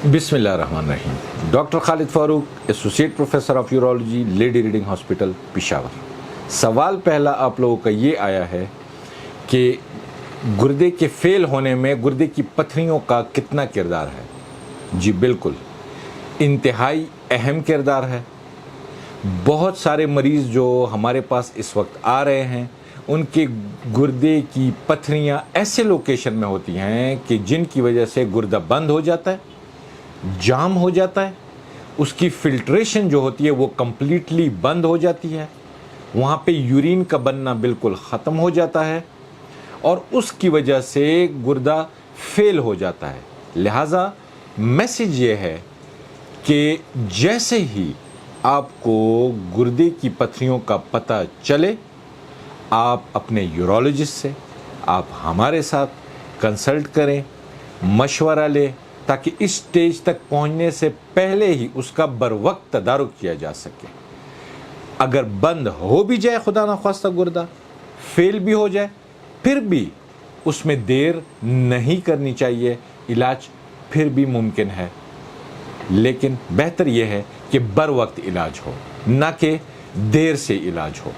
बिस्मिल्लाहिर्रहमानिर्रहीम। Doctor Khalid Farooq, associate professor of urology, lady reading hospital, Peshawar. सवाल पहला आप लोगों का ये आया है कि गुर्दे के फेल होने में गुर्दे की पथरियों का कितना किरदार है। जी बिल्कुल, इंतहाई अहम किरदार है। बहुत सारे मरीज़ जो हमारे पास इस वक्त आ रहे हैं, उनके गुर्दे की पथरियां ऐसे लोकेशन में होती हैं कि जिनकी वजह से गुर्दा बंद हो जाता है, जाम हो जाता है, उसकी फिल्ट्रेशन जो होती है वो कम्प्लीटली बंद हो जाती है, वहाँ पे यूरिन का बनना बिल्कुल ख़त्म हो जाता है और उसकी वजह से गुर्दा फेल हो जाता है। लिहाजा मैसेज ये है कि जैसे ही आपको गुर्दे की पथरियों का पता चले, आप अपने यूरोलॉजिस्ट से, आप हमारे साथ कंसल्ट करें, मशवरा लें, ताकि इस स्टेज तक पहुंचने से पहले ही उसका बरवक्त तदारुक किया जा सके। अगर बंद हो भी जाए, खुदा न ख्वास्ता गुर्दा फेल भी हो जाए, फिर भी उसमें देर नहीं करनी चाहिए। इलाज फिर भी मुमकिन है, लेकिन बेहतर यह है कि बरवक्त इलाज हो, ना कि देर से इलाज हो।